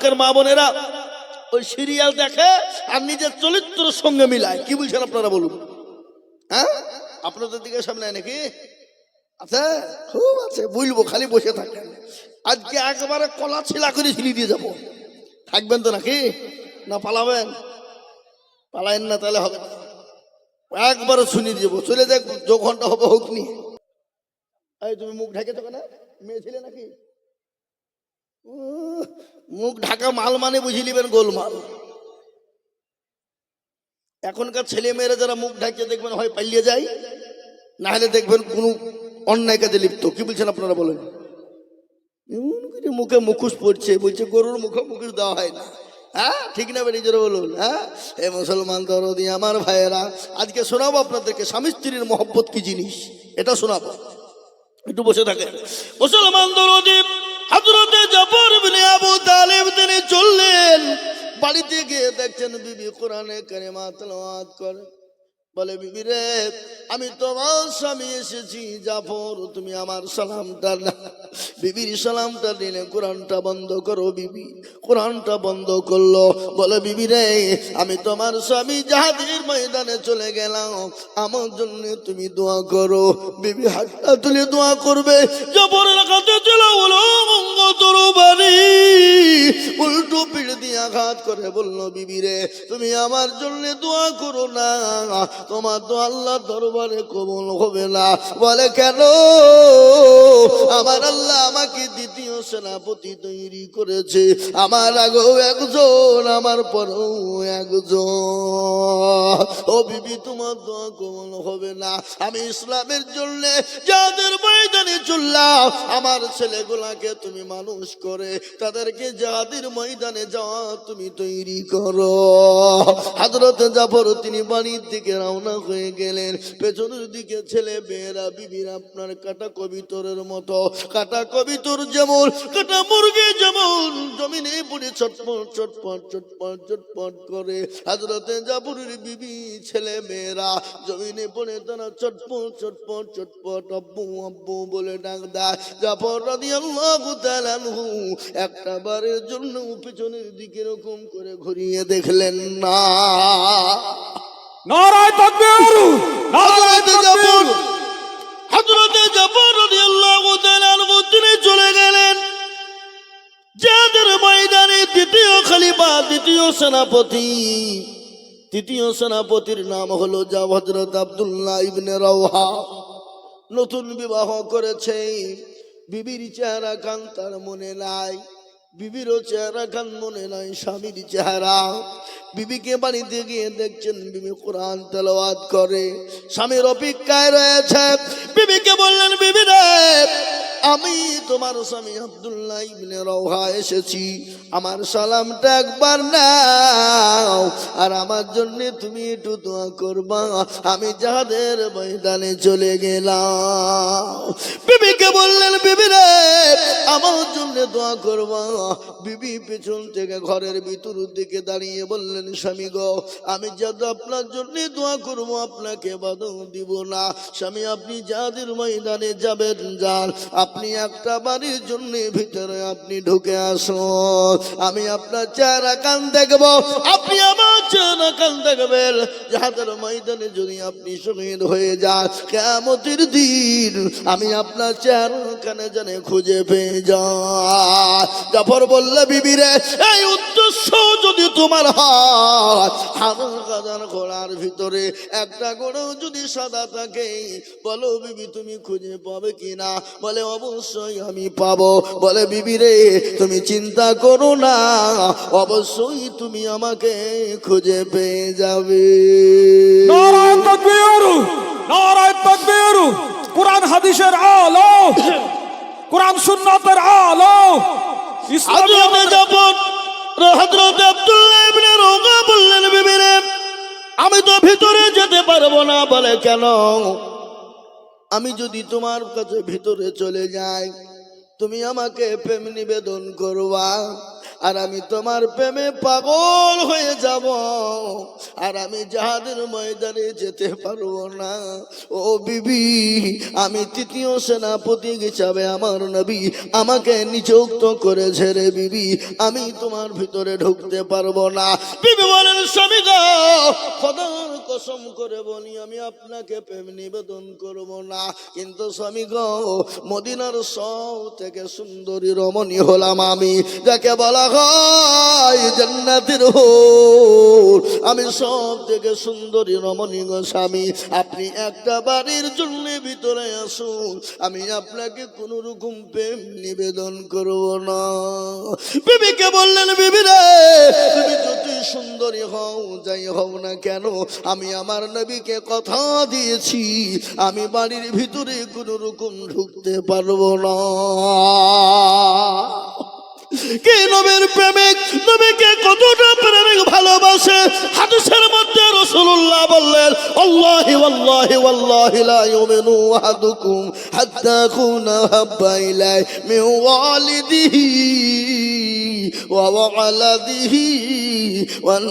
এখনকার মা বোনেরা ওই সিরিয়াল দেখে আর নিজের চরিত্রের সঙ্গে মিলায়। কি বলছেন আপনারা বলুন? হ্যাঁ, আপনাদের দিকে সামনে নাকি আচ্ছা, খুব আছে, বলবো, খালি বসে থাকেন। আজকে একেবারে কলা ছিলা করে ছিলি দিয়ে যাবো। থাকবেন তো নাকি না পালাবেন? পালায়েন না, তাহলে হবে না। একবারে শুনিয়ে দেবো, চলে যাক, যখনটা হবে হোক নি। এই তুমি মুখ ঢাকে তো কেন? মেয়ে ছিলে নাকি? মুখ ঢাকা মাল মানে বুঝে নিবেন গোলমাল। এখনকার ছেলে মেয়েরা যারা মুখ ঢাকিয়ে দেখবেন হয় পালিয়ে যায়, না হলে দেখবেন কোন অন্যায় কাজে লিপ্ত। কি বলছেন আপনারা বলেন? মুখে মুখোশ পড়ছে, বলছে গরুর মুখে মুখোশ দেওয়া হয় না। হ্যাঁ, ঠিক না বেরিয়ে জোরে বলুন। হ্যাঁ, এ মুসলমান দরদি আমার ভাইয়েরা, আজকে শোনাবো আপনাদেরকে স্বামী স্ত্রীর মহব্বত কি জিনিস, এটা শোনাবো। একটু বসে থাকে। মুসলমান দরদি হযরতে জাফর ইবনে আবু তালিব তিনি চললেন, বাড়িতে গিয়ে দেখছেন বিবি কোরআনে কারিমা তেলাওয়াত করে। বলে, বিবি রে, আমি তোমার স্বামী এসেছি, জাফর তুমি আমার সালামটা না। বিবির সালামটা দিলে কোরআনটা বন্ধ করো। বিবি কোরআনটা বন্ধ করলো। বলে, বিবি রে, আমি তোমার স্বামী জিহাদের ময়দানে চলে গেলাম, আমার জন্য তুমি দোয়া করো। বিবি হাতটা তুলে দোয়া করবে, জাফরের কাছে চলে বলো তরবারি উল্টো পিঠ দিয়ে আঘাত করে বললো, বিবি রে, তুমি আমার জন্য দোয়া করো না, তোমার তো আল্লাহ দরবারে কবুল হবে না। বলে, কেন? আমার আল্লাহ আমাকে দ্বিতীয় সেনাপতি তৈরি করেছে, আমার আগেও একজন, আমার পরেও একজন। ও বিবি, তোমার দোয়া কবুল হবে না। আমি ইসলামের জন্য যাদের ময়দানে চললাম, আমার ছেলেগুলাকে তুমি মানুষ করে তাদেরকে যাদের ময়দানে যাওয়া তুমি তৈরি করো। হযরত জাফর তিনি বাড়ির দিকে রওনা হয়ে গেলেন। পেছনের দিকে ছেলে মেয়েরা, বিবির আপনার কাটা কবিতরের মতো, কাটা কবিতর যেমন, কাটা মুরগি যেমন জমিনে পড়ে ছটপট ছটপট ছটপট ছটপট করে, হযরতে জাফরের বিবি ছেলে মেয়েরা জমিনে পড়ে তারা ছটপট ছটপট ছটপট আব্বু আব্বু বলে ডাক দেয়। জাফর রাদিয়াল্লাহু তাআলা আনহু একটা বারের জন্য পেছনের দিকে এরকম করে ঘুরিয়ে দেখলেন না। নারায়ে তাকবীর, নারায়ে তাকবীর। হযরতে জাফর রাদিয়াল্লাহু তাআলা আনহু তিনি চলে গেলেন যাদের ময়দানে দ্বিতীয় খলিফা, দ্বিতীয় সেনাপতি। তৃতীয় সেনাপতির নাম হলো হযরত আব্দুল্লাহ ইবনে রাওহা। নতুন বিবাহ করেছে, বিবির চেহারা কান তার মনে নাই, বিবিরও চেহারা কান মনে নাই স্বামীর চেহারা। বিবিকে বাড়িতে গিয়ে দেখছেন বিবি কোরআন তেলাওয়াত করে, স্বামীর অপেক্ষায় রয়েছে। বিবিকে বললেন, বিবি রে, আমি তোমার স্বামী আব্দুল্লাহ ইবনে রাওহা এসেছি, আমার সালামটা একবার নাও, আর আমার জন্য তুমি একটু দোয়া করবা, আমি যাদের ময়দানে চলে গেলাম। বিবিকে বললেন, বিবি রে, আমার জন্য দোয়া করবা। বিবি পেছন থেকে ঘরের ভিতর দিকে দাঁড়িয়ে বললেন, স্বামী গো, আমি যাদের আপনার জন্য দোয়া করবো, আপনাকে বাধা দিব না। স্বামী, আপনি যাদের ময়দানে যাবেন যান, আপনি একটা বাড়ির জন্য ভিতরে আপনি ঢুকে আসুন, আমি আপনার চেহারা কান দেখবো, আপনি আমার চেহারা কান দেখবেন। যাদের ময়দানে যদি আপনি শহীদ হয়ে যান, কিয়ামতের দিন আমি আপনার চেহারা কানে জানে খুঁজে পেয়ে যাই। জাফর বললে, বিবি রে, এই উদ্দেশ্য যদি তোমার হয়, হাজার ঘোড়ার ভিতরে একটা ঘোড়াও যদি সাদা থাকে, বলো বিবি তুমি খুঁজে পাবে কিনা? বলে, অবশ্যই আমি পাবো। বলে, বিবি রে, তুমি চিন্তা করো না, অবশ্যই তুমি আমাকে খুঁজে পেয়ে যাবে। নারায়ে তাকবীর, নারায়ে তাকবীর। কোরআন হাদিসের আলো, কোরআন সুন্নাতের আলো। হযরতে জাফর হযরত আব্দুল্লাহ ইবনে রাওহা বললেন, বিবি রে, আমি তো ভিতরে যেতে পারবো না। বলে, কেন? আমি যদি তোমার কাছে ভিতরে চলে যাই, তুমি আমাকে প্রেম নিবেদন করবা, আর আমি তোমার প্রেমে পাগল হয়ে যাব, আর আমি জাহাদের ময়দানে যেতে পারবো না। ও বিবি, আমি তৃতীয় সেনাপতি হিসাবে আমার নবী আমাকে নিযুক্ত করেছে রে বিবি, আমি তোমার ভিতরে ঢুকতে পারবো না। বিবি বলেন স্বামী গো, খোদার কসম করে বলি আমি আপনাকে প্রেম নিবেদন করব না, কিন্তু স্বামী গো, মদিনার সব থেকে সুন্দরী রমণী হলাম আমি, যাকে বলা হয় জান্নাতের হুর, আমি সব থেকে সুন্দরী রমণী গো স্বামী, আপনি একটা বাড়ির জন্য ভিতরে আসুন, আমি আপনাকে কোন রকম প্রেম নিবেদন করব না। বিবিকে বললেন বিবি রে, তুমি যতই সুন্দরী হও যাই হও না কেন, আমি আমার নবীকে কথা দিয়েছি আমি বাড়ির ভিতরে কোন রকম ঢুকতে পারবো না। কে নবীর প্রেমিক, নবীকে কতটা প্রেমিক ভালোবাসে, হাদিসের মধ্যে রাসূলুল্লাহ বললেন আল্লাহি ওয়াল্লাহি ওয়াল্লাহি লা ইউমিনু আহাদুকুম হাত্তা কুনা হাব্বা ইলাই মিন ওয়ালিদিহি ওয়া ওয়ালাদিহি ওয়ান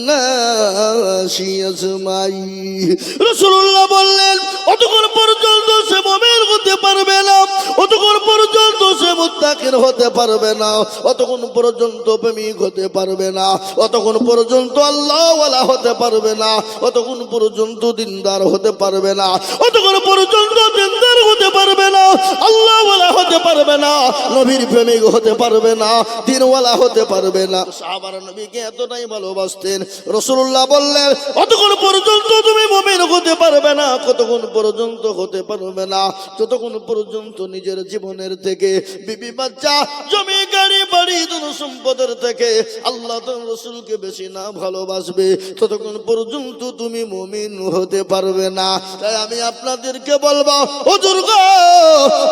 নাসি আজমাইন। রাসূলুল্লাহ বললেন অতক্ষণ পর্যন্ত সে মুমিন হতে পারবে না, অতক্ষণ পর্যন্ত সে মুত্তাকিন হতে পারবে না, অতক্ষণ পর্যন্ত প্রেমিক হতে পারবে না, অতক্ষণ পর্যন্ত আল্লাহওয়ালা হতে পারবে না, অতক্ষণ পর্যন্ত দিনদার হতে পারবে না, অতক্ষণ পর্যন্ত দিনদার হতে পারবে না, আল্লাহওয়ালা হতে পারবে না, নবীর প্রেমিক হতে পারবে না, দিনওয়ালা হতে পারবে না। সাহাবারা নবীকে এতটাই ভালোবাসতেন, রাসূলুল্লাহ বললেন অতক্ষণ পর্যন্ত তুমি মুমিন হতে পারবে না, কতক্ষণ পর্যন্ত হতে পারবে না, যতক্ষণ পর্যন্ত নিজের জীবনের থেকে বিবি বাচ্চা জমি গাড়ি বাড়ি ধন সম্পদের থেকে আল্লাহ তার রাসূলকে বেশি না ভালোবাসবে, ততক্ষণ পর্যন্ত তুমি মুমিন হতে পারবে না। তাই আমি আপনাদেরকে বলবো হুজুর গো,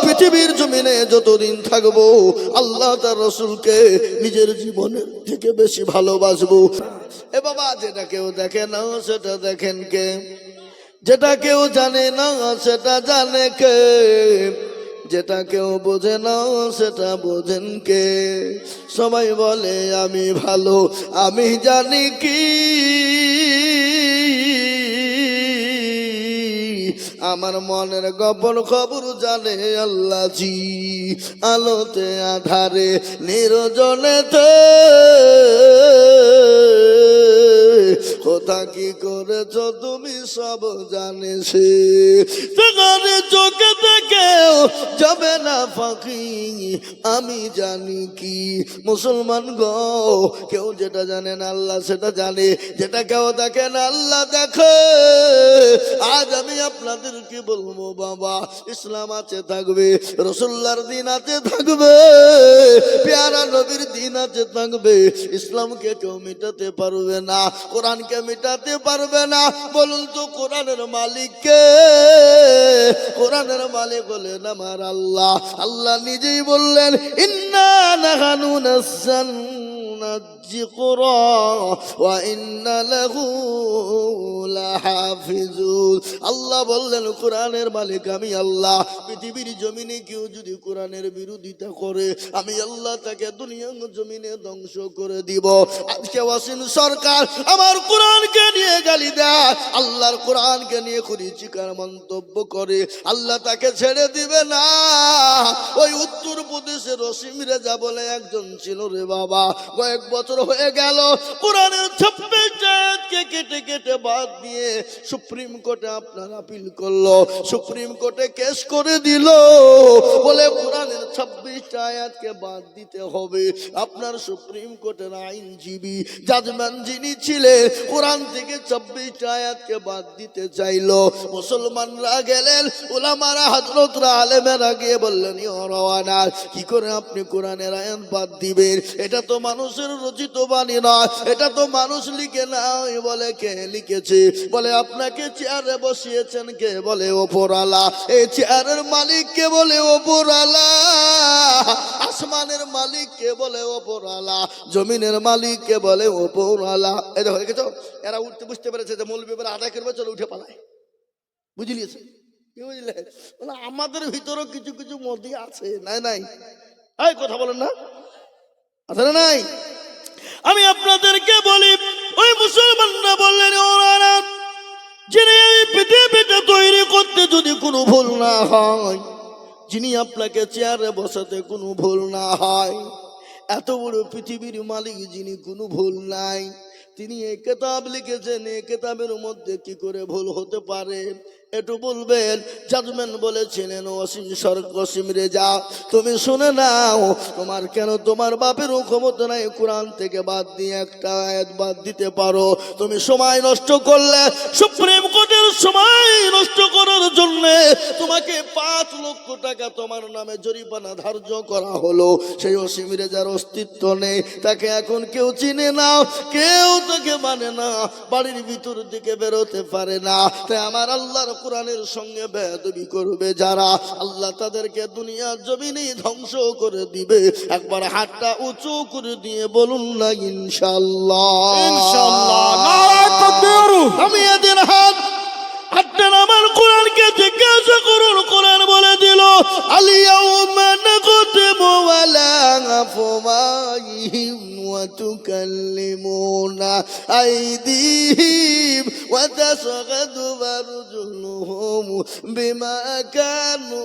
পৃথিবীর জমিনে যতদিন থাকবো আল্লাহ তার রাসূলকে নিজের জীবনের থেকে বেশি ভালোবাসবো। এ বাবা, যেটা কেউ দেখে না সেটা দেখেন কে, যেটা কেউ জানে না সেটা জানে কে, যেটা কেউ বোঝে না সেটা বোঝেন কে। সবাই বলে আমি ভালো, আমি জানি কি আমার মনের গোপন খবর জানে আল্লাহ জি। আলোতে আধারে নির্জনেতে কোথা কি করেছ তুমি সব জানে সে, সেখানে চোখে দেখেও যাবে না ফাঁকি, আমি জানি কি। মুসলমান গো, কেউ যেটা জানে না আল্লাহ সেটা জানে, যেটা কেউ দেখে না আল্লাহ দেখে। আজ আমি আপনাদেরকে বলবো বাবা, ইসলাম আছে থাকবে, রাসূলুল্লাহর দিন আছে থাকবে, পেয়ারা নবীর দিন আছে থাকবে, ইসলামকে কেউ মিটাতে পারবে না, কোরআনকে মিটাতে পারবে না। বলুন তো কোরআনের মালিক কে? কোরআনের মালিক হলেন আমার আল্লাহ। আল্লাহ নিজেই বললেন ইন্না নাহানু নাযালনা যিকরা ওয়া ইন্না লাহু লাহাফিজুন। আল্লাহ বললেন কোরআনের মালিক আমি আল্লাহ। পৃথিবীর জমিনে কেউ যদি কোরআনের বিরোধিতা করে আমি আল্লাহ তাকে দুনিয়ার জমিনে ধ্বংস করে দিব। আজকে ওয়াসিম সরকার আমার কোরআনকে নিয়ে গালি দেয়, আল্লাহর কোরআনকে নিয়ে কুরুচিকর মন্তব্য করে, আল্লাহ তাকে ছেড়ে দিবে না। ওই উত্তর প্রদেশের রসিম রেজা বলে একজন ছিল রে বাবা, কয়েক বছর হয়ে গেল কোরআনের 26 আয়াতকে কেটে কেটে বাদ দিয়ে সুপ্রিম কোর্টে আপনার আপিল করলো, সুপ্রিম কোর্টে কেস করে দিল, বলে কোরআনের 26 আয়াতকে বাদ দিতে হবে। আপনার সুপ্রিম কোর্টের আইনজীবী জাজম্যান যিনি ছিলেন কোরআন থেকে 26 আয়াতকে বাদ দিতে চাইলো। মুসলমানরা গেলেন, উলামারা হযরতরা আলেমেরা গিয়ে বললেন ইয়া কি করে আপনি কোরআনের আয়াত বাদ দিবেন? এটা তো মানুষের রচিত বাণী নয়, এটা তো মানুষ লিখে নাই। বলে কে লিখেছে? বলে আপনাকে চেয়ারে বসিয়েছেন কে? বলে ওপরওয়ালা। এই চেয়ারের মালিক কে? বলে ওপরওয়ালা। আসমানের মালিক কে? বলে ওপরওয়ালা। জমিনের মালিক কে? বলে ওপরওয়ালা। এই দেখো দেখেছো, এরা উঠতে বুঝতে পেরেছে যে মৌলবী এবার আদায় করবে, চলো উঠে পালায়। বুঝলিয়েছে? কি বুঝলে? মানে আমাদের ভিতরেও কিছু কিছু মধ্যে আছে, নাই নাই এই কথা বলেন না। আছে না নাই? আমি আপনাদেরকে বলি, ওই মুসলমানরা বললেন, ওরা যিনি এই পৃথিবীতে তৈরি করতে যদি কোনো ভুল না হয়, যিনি আপনাকে চেয়ারে বসাতে কোনো ভুল না হয়, এত বড় পৃথিবীর মালিক যিনি, কোনো ভুল নাই, তিনি এই কিতাব লিখেছেন, এই কিতাবের মধ্যে কি করে ভুল হতে পারে? একটু বলবেন। জাজমেন্ট বলেছিলেন, অসীম অসীম রেজা, তুমি শুনে নাও, তোমার কেন তোমার বাপেরও ক্ষমতা নাই কোরআন থেকে বাদ দিয়ে একটা আয়াত বাদ দিতে পারো। তুমি সময় নষ্ট করলে, সুপ্রিম কোর্টের সময় নষ্ট করার জন্য তোমাকে 5 লক্ষ টাকা তোমার নামে জরিমানা ধার্য করা হলো। সেই অসীম রেজার অস্তিত্ব নেই, তাকে এখন কেউ চিনে না, কেউ তাকে মানে না, বাড়ির ভিতর দিকে বেরোতে পারে না। তাই আমার আল্লাহর কোরআনের সঙ্গে বেয়াদবি করবে যারা, আল্লাহ তাদেরকে দুনিয়ার জমিনে ধ্বংস করে দিবে। একবার হাতটা উঁচু করে দিয়ে বলুন না ইনশাআল্লাহ। ইনশাআল্লাহ। নারায়ে তাকবীর। আমি এদের হাতটা আমার কোরআনকে জিজ্ঞাসা করুন, কোরআন বলে দিল, আলিয়াউমা নাকতিমু আলা আফওয়াহিহিম ওয়া তুকাল্লিমুনা আইদিহিম ওয়া তাশহাদু আরজুলুহুম বিমা কানু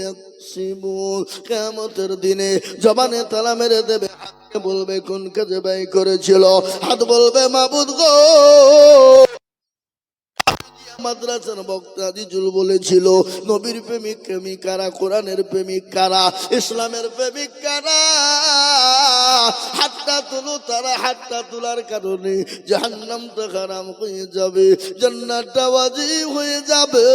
ইয়াকসিবুন। কিয়ামতের দিনে জবানে তালা মেরে দেবে, হাত বলবে কোন কাজে ব্যয় করেছিল, হাত বলবে মাবুদ গো। মাদ্রাসার বক্তা জিজুল বলেছিল, নবীর প্রেমিক প্রেমিক কারা, কোরআনের প্রেমিক কারা, ইসলামের প্রেমিক কারা? হাতটা তুলো, তারা হাতটা তোলার কারণে জাহান্নামটা হারাম হয়ে যাবে, জান্নাতটা ওয়াজিব হয়ে যাবে।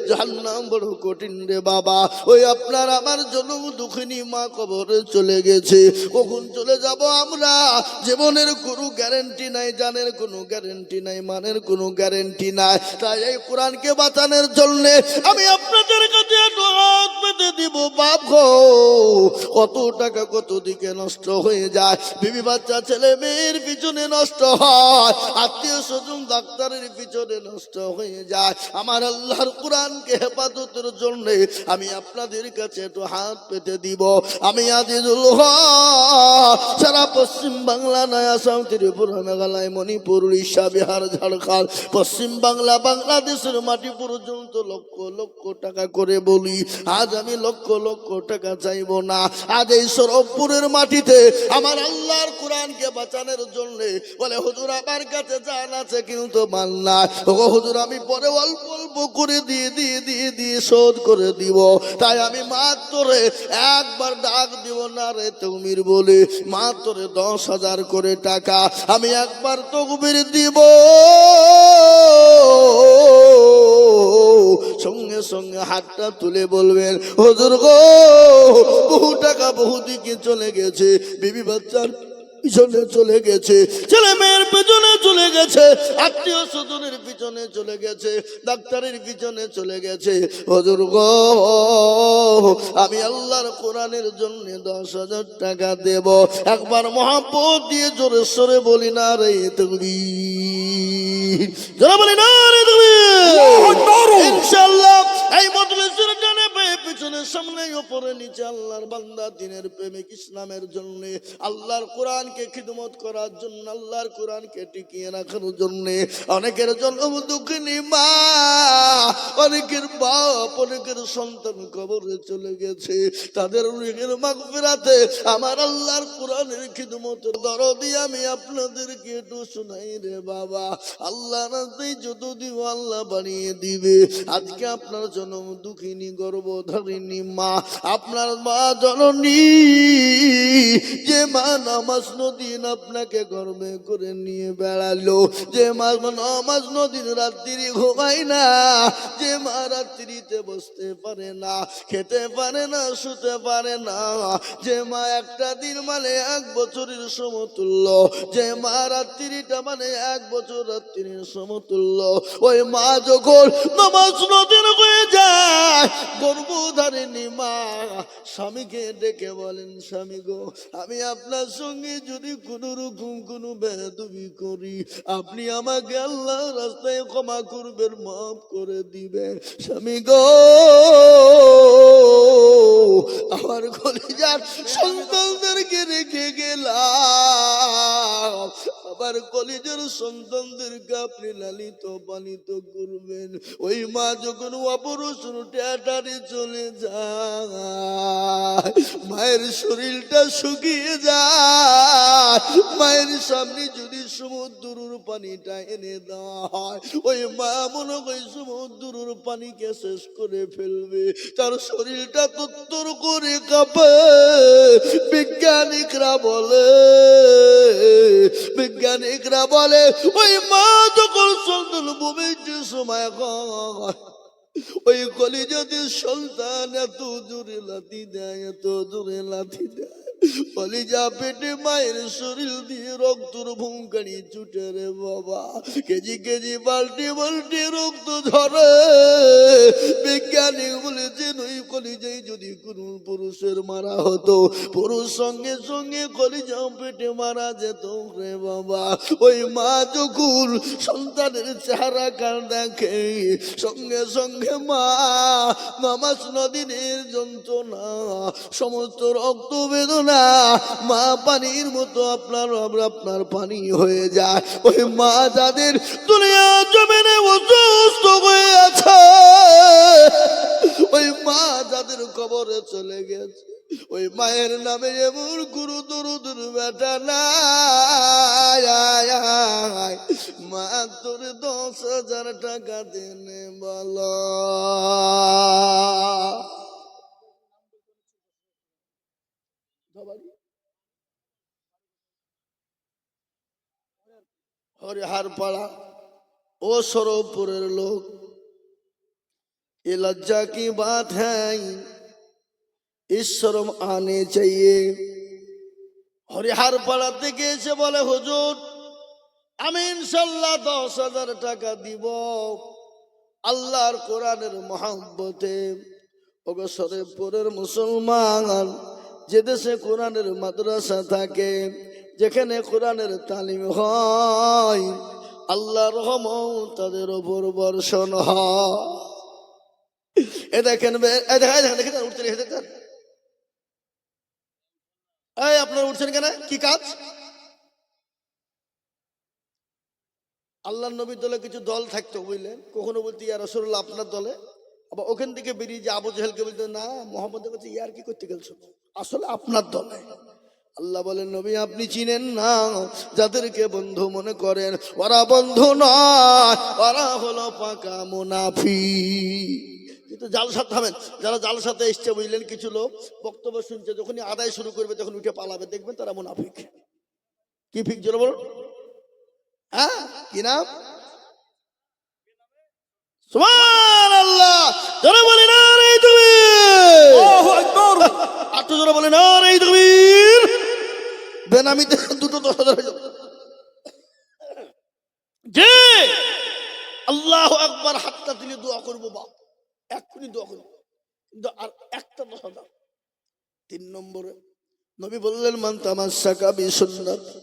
জাহান্নাম বড় কঠিন রে বাবা। ওই আপনার আমার জন্য দুঃখিনী মা কবরে চলে গেছে, কখন চলে যাব আমরা? জীবনের কোনো গ্যারান্টি নাই, জানের কোনো গ্যারান্টি নাই, মানের কোনো গ্যারান্টি নাই। তাই এই কোরআনকে বাঁচানোর জন্য আমি আপনাদের কাছে একটু হাত পেতে দিব। বাপ গো, কত টাকা কত দিকে নষ্ট হয়ে যায়, বিবি বাচ্চা ছেলে মেয়ের পিছনে নষ্ট হয়, আত্মীয় স্বজন ডাক্তারের পিছনে নষ্ট হয়ে যায়। আমার আল্লাহর কোরআনকে হেফাজতের জন্য আমি আপনাদের কাছে একটু হাত পেতে দিব। আমি আজিজুল হক, সারা পশ্চিম বাংলা, নয় আসাম, ত্রিপুরা, মেঘালয়, মণিপুর, উড়িষ্যা, বিহার, ঝাড়খণ্ড, পশ্চিম বাংলা, বাংলাদেশের মাটি পর্যন্ত লক্ষ লক্ষ টাকা করে বলি। আজ আমি লক্ষ লক্ষ টাকা চাইব না। আজ এই সরবপুরের মাটিতে আমার আল্লাহর কোরআনকে বাঁচানোর জন্য বলে, হুজুর আমার কাছে জান আছে কিন্তু মাল নাই। ও হুজুর, আমি পরে অল্প অল্প করে দিয়ে শোধ করে দিব। তাই আমি মাত্র একবার ডাক দিব না রে তকবীর বলে, মাত্র 10,000 করে টাকা আমি একবার তকবীর দিব। সঙ্গে সঙ্গে হাতটা তুলে বলবেন, হুজুর গো, বহু টাকা বহু দিকে চলে গেছে, বিবি বাচ্চার পিছনে চলে গেছে, ছেলে মেয়ের পিছনে চলে গেছে, আত্মীয় স্বজনের পিছনে চলে গেছে, ডাক্তারের পিছনে চলে গেছে। হুজুর গো, আমি আল্লাহর কোরআনের জন্য 10,000 টাকা দেব। একবার মহাব্বত দিয়ে জোরে সরে বলি না রে তাকবীর, জোরে বলি না রে তাকবীর। ইনশাআল্লাহ এই মজলিসের জানে পিছনে সামনে উপরে নিচে আল্লাহর বান্দা দ্বীনের প্রেমিক, ইসলামের জন্য, আল্লাহর কোরআনকে খিদমত করার জন্য, আল্লাহর কোরআনকে টিকিয়ে রাখার জন্য অনেকের জন্য দুঃখিনী মা, অনেকের বাপ, অনেকের সন্তান কবরে চলে গেছে। তাদের রুহের মাগফিরাতে আমার আল্লাহর কোরআনের খিদমতের দরদি আমি আপনাদেরকে একটু শোনাই রে বাবা। আল্লাহ রাস্তায় যত দিব আল্লাহ বানিয়ে দিবে। আজকে আপনার জন্ম দুঃখিনী গর্ভধারিণী মা, আপনার মা জননী, যে মা নামাজ নদীন আপনাকে গর্বে করে নিয়ে বেড়ালো, যে মা নামাজ নদীন রাত্রি ঘুমায় না, যে মা রাত্রিতে বসতে পারে না, খেতে পারে না, শুতে পারে না, যে মা একটা দিন মানে 1 বছরের সমতুল্য, যে মা রাত্রিটা মানে 1 বছর রাত্রির সমতুল্য, ওই মা যখন নামাজ নদীন হয়ে যায়, গর্ভধারিণী মা স্বামীকে ডেকে বলেন, স্বামী গো, আমি আপনার সঙ্গে যদি কোন রকম কোনো বেয়াদবি করি, আপনি আমাকে আল্লাহ রাস্তায় ক্ষমা করবেন, মাফ করে দিবেন। স্বামী গো, আমার কলিজার সন্তানদেরকে রেখে গেলাম, আমার কলিজার সন্তানদেরকে আপনি লালিত পালিত করবেন। ওই মা যখন অপারেশন থিয়েটারে চলে যায়, মায়ের শরীরটা শুকিয়ে যায়, মায়ের সামনে যদি সমুদ্রের পানিটা এনে দেওয়া হয়, ওই মা মনে হয় সমুদ্রের পানিকে শেষ করে ফেলবে, তার শরীরটা তত্তর করে কাঁপে। বিজ্ঞানিকরা বলে ওই মা যখন সন্তান ভূমিতে সময় হয়, ওই কলিজাতে সন্তান এত জোরে লাথি দেয়, এত জোরে লাথি দেয়, কলিজা পেটে মায়ের শরীর দিয়ে রক্তর ভূমকানি ছুটে রে বাবা, কেজি কেজি বাল্টি বাল্টি রক্ত ঝরে। বিজ্ঞানী বলেছেন ওই কলিজায় যদি কোন পুরুষের মারা হতো, পুরুষ সঙ্গে সঙ্গে কলিজা পেটে মারা যেত রে বাবা। ওই মা যখন সন্তানের চেহারা কাল দেখে, সঙ্গে সঙ্গে মা নামাজ নদীনের যন্ত্রণা, সমস্ত রক্ত বেদনা মা পানির মতো আপনার পানি হয়ে যায়। ওই মা যাদের দুনিয়া জমিনে অসুস্থ হয়ে আছে, ওই মা যাদের কবরে চলে গেছে, ওই মায়ের নামে এমন গুরু দরুদের বেটা নাই। মা তোর 10,000 টাকা দেনে বলো। হরিহার পাড়া ও সরবপুরের লোক, ये लज्जा की बात है, इस शर्म आने चाहिए। হরিহার পাড়া থেকে এসে বলে হুজুর আমি ইনশাল্লাহ 10,000 টাকা দিব আল্লাহর কোরআনের মহব্বতে। ওগো শরীফপুরের মুসলমান, যে দেশে কোরআনের মাদ্রাসা থাকে, যেখানে কোরআনের তালিম হয়, আল্লাহর রহমত তাদের উপর বর্ষণ হয়। এ দেখেন দেখেন উঠতে দেখেন, এই আপনারা উঠছেন কেন, কি কাজ? আল্লাহ নবীর দলে কিছু দল থাকতো বুঝলেন, কখনো বলতে ইয়া রাসূলুল্লাহ আপনার দলে, আবার ওখান থেকে বেরিয়ে যে আবু জাহেলকে বলতে না মোহাম্মদের কাছে ইয়ার কি করতে গেছো, আসলে আপনার দলে। আল্লাহ বলেন নবী আপনি চিনেন না, যাদেরকে বন্ধু মনে করেন ওরা বন্ধু নয়, ওরা হলো পাকা মুনাফিক। কিন্তু জালসাত থামেন, যারা জালসাতে এসছে বুঝলেন, কিছু লোক বক্তব্য শুনছে, যখনই আদায় শুরু করবে তখন উঠে পালাবে, দেখবেন তারা মুনাফিক। কি ফিক জোরে বলুন, হ্যাঁ কি নাম? সুবহানাল্লাহ, জোরে বলি না রে তুমি, আল্লাহু আকবার। আর তো জোরে বলি না রে তাকবীর। বেনামিতে দুটো 10,000 হয়ে যাবে। যে আল্লাহু আকবার হাতটা দিলে দোয়া করবো, বাপ এক্ষুনি দোয়া করবো, কিন্তু আর একটা 10,000। 3 নম্বরে নবী বললেন মান তামাসসাকা বিসুন্নাতি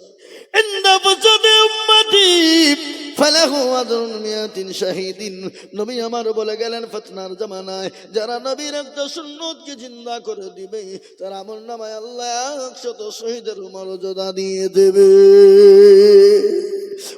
ইনদা ফাসাদি উম্মতি ফালাহু আজরুন মিয়াতিন শাহীদিন। নবী আমার বলে গেলেন ফিতনার জামানায় যারা নবীর একটা সুন্নতকে জিন্দা করে দিবে, তার আমলনামায় আল্লাহ 100 শহীদের মর্যাদা দিয়ে দেবে।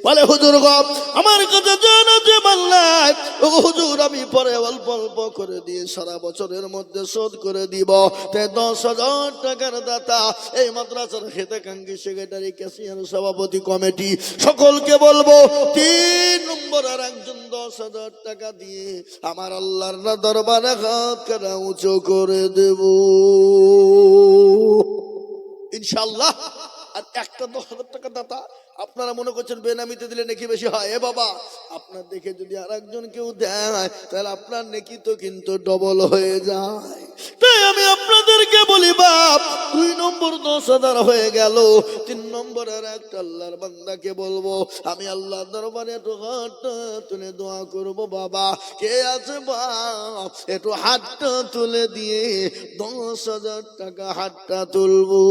বলে হুজুর গো আমার কাছে জানাতে পারলাই, ও হুজুর আমি পরে অল্প অল্প করে দিয়ে সারা বছরের মধ্যে শোধ করে দিব। তাই 10,000 টাকার দাতা এই মাদ্রাসার খেতে কাঙ্গি সেক্রেটারি, ক্যাশিয়ার, সভাপতি, কমিটি সকলকে বলবো 3 নম্বর আর একজন 10,000 টাকা দিয়ে আমার আল্লাহর দরবারে হাত কাটা উঁচু করে দেব ইনশাআল্লাহ। আর একটা 10,000 টাকা দাতা আপনারা মনে করছেন বেনামিতে দিলে নেকি বেশি হয়, এ বাবা আপনার দেখে যদি আর একজন কেউ দেয় তাহলে আপনার নেকি তো কিন্তু ডবল হয়ে যায়। তাই আমি আপনাদেরকে বলি বাপ 2 নম্বর 10,000 হয়ে গেল, 3 নম্বরের একটা আল্লাহর বান্দাকে বলবো আমি আল্লাহ দরবারে একটু হাতটা তুলে দোয়া করবো। বাবা কে আছে বাপ, একটু হাতটা তুলে দিয়ে 10,000 টাকা হাতটা তুলবো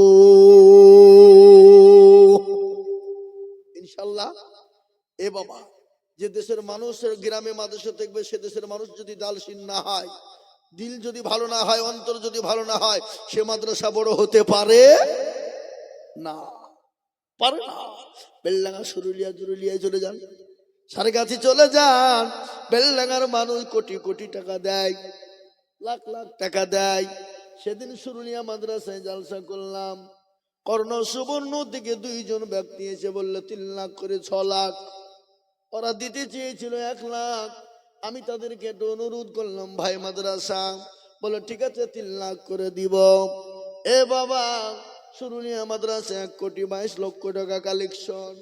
ইনশাল্লাহ। এ বাবা যে দেশের মানুষের গ্রামে মাদ্রাসা দেখবে, সে দেশের মানুষ যদি দালশীল না হয়, দিল যদি ভালো না হয়, অন্তর যদি ভালো না হয়, সে মাদ্রাসা বড় হতে পারে না, পারে না। বেলডাঙ্গা সুরুলিয়া জুরুলিয়ায় চলে যান, সারগাছি চলে যান, বেলডাঙ্গার মানুষ কোটি কোটি টাকা দেয়, লাখ লাখ টাকা দেয়। সেদিন সুরুলিয়া মাদ্রাসায় জালসা করলাম, কর্ণ সুবর্ণ থেকে 2 জন ব্যক্তি এসে বললো 3 লাখ করে 6 লাখ। ওরা দিতে চেয়েছিল 1 লাখ। আমি তাদেরকে একটু অনুরোধ করলাম, ভাই মাদ্রাসা, বলো ঠিক আছে 3 লাখ করে দিব। এ বাবা, সুরুলিয়া মাদ্রাসা 1 কোটি 22 লক্ষ টাকা কালেকশন।